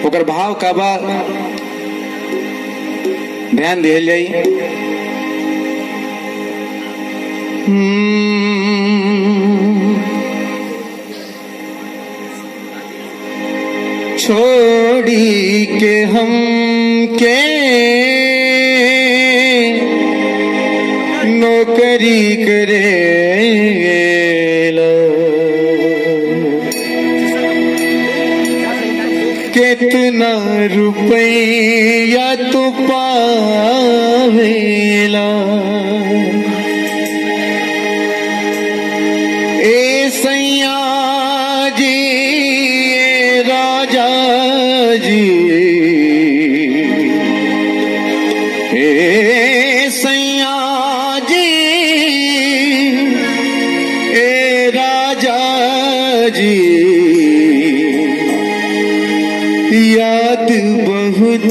ओकर भाव का बा ध्यान दिया जाई। छोड़ी के हम के नौकरी करेला, कितना रुपया तो पावेला। ए सैया जी ए राजा जी, ए सैया जी ए राजा जी, याद बहुत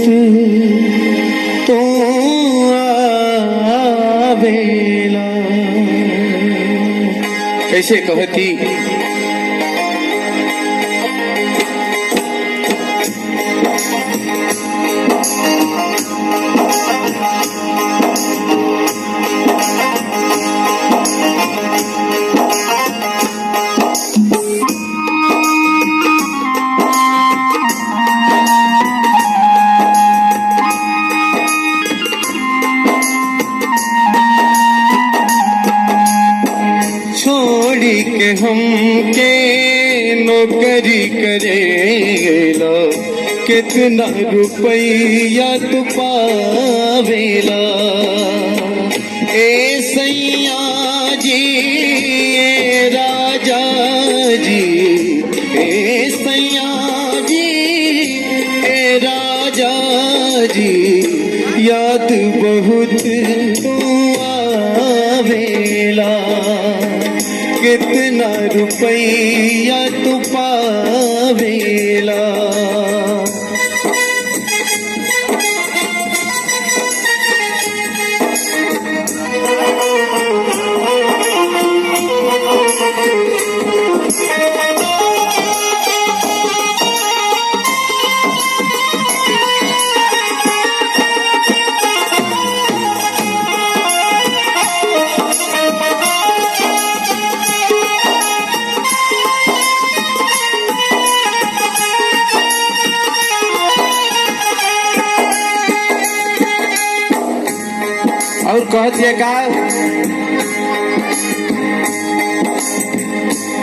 तो आवेला। कैसे कहती छोड़ी के हम के नौकरी करेला, कितना रुपया तो पावेला। ए सैया जी ए राजा जी, ए सैया जी ए राजा जी, याद बहुत तो आवेला। कितना रुपया तो पावेला। और कहते का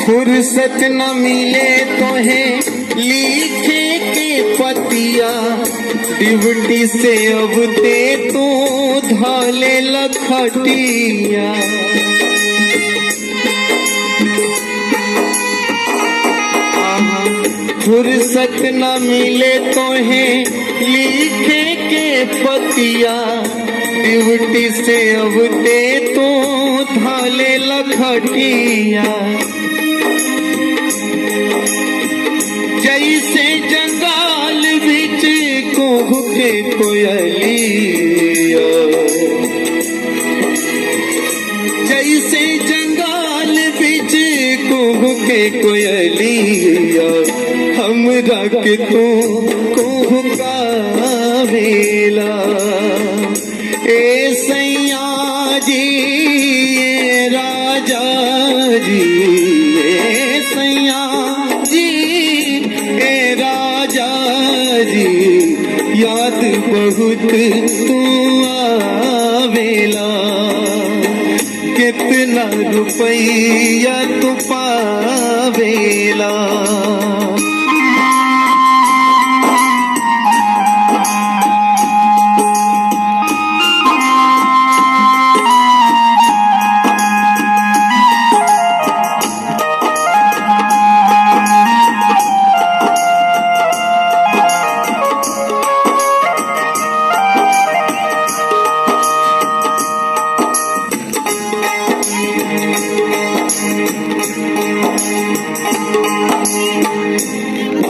फुर्सत न मिले तो है लिखे के पतिया, ड्यूटी से अब ते तू धाले लखटिया। फुर्सत न मिले तो है लिखे के पतिया, ड्यूटी से अब ते तो धाले लखटिया। जैसे जंगाल बिच कोहू के कोयलिया, जैसे जंगाल बिच कोहू के कोयलिया, हमरा के तू कोहू का वेला। ए सैया जी ए राजा जी, ए सैया जी ए राजा जी, याद बहुत तू आवेला। कितना रुपया तू पावेला।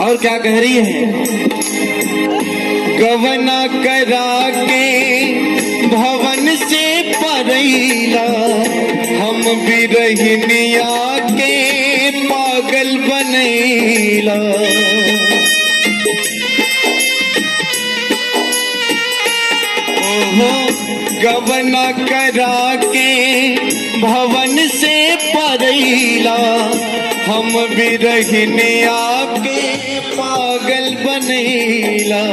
और क्या कह रही है? गवना करा के भवन से परैला, हम बिरहिनिया के पागल बनैला। हो गवना करा के भवन से परैला हम बिरहिने आके पागल बनैला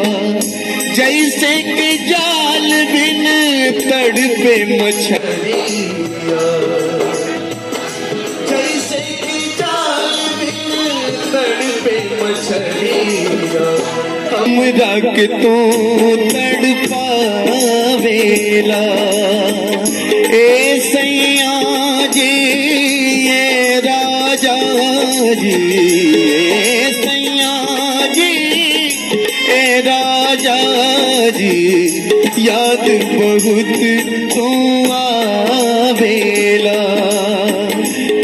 जैसे कि जाल बिन तड़पे मछलिया जैसे कि जाल बिन तड़पे मछलिया हमरा के तू तड़पावेला ए सैया जी ये राजा जी ए सैया जी ए राजा जी याद बहुत तू आवेला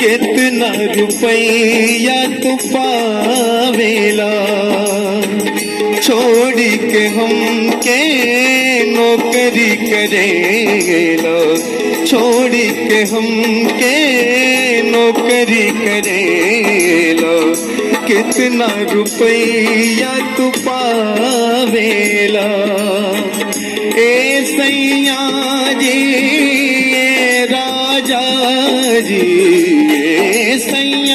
कितना रुपया तू पावेला छोड़ी के हम के नौकरी करेला छोड़ी के हम के नौकरी करेला कितना रुपया तू पावेला ए सैया जी ए राजा जी ए सैया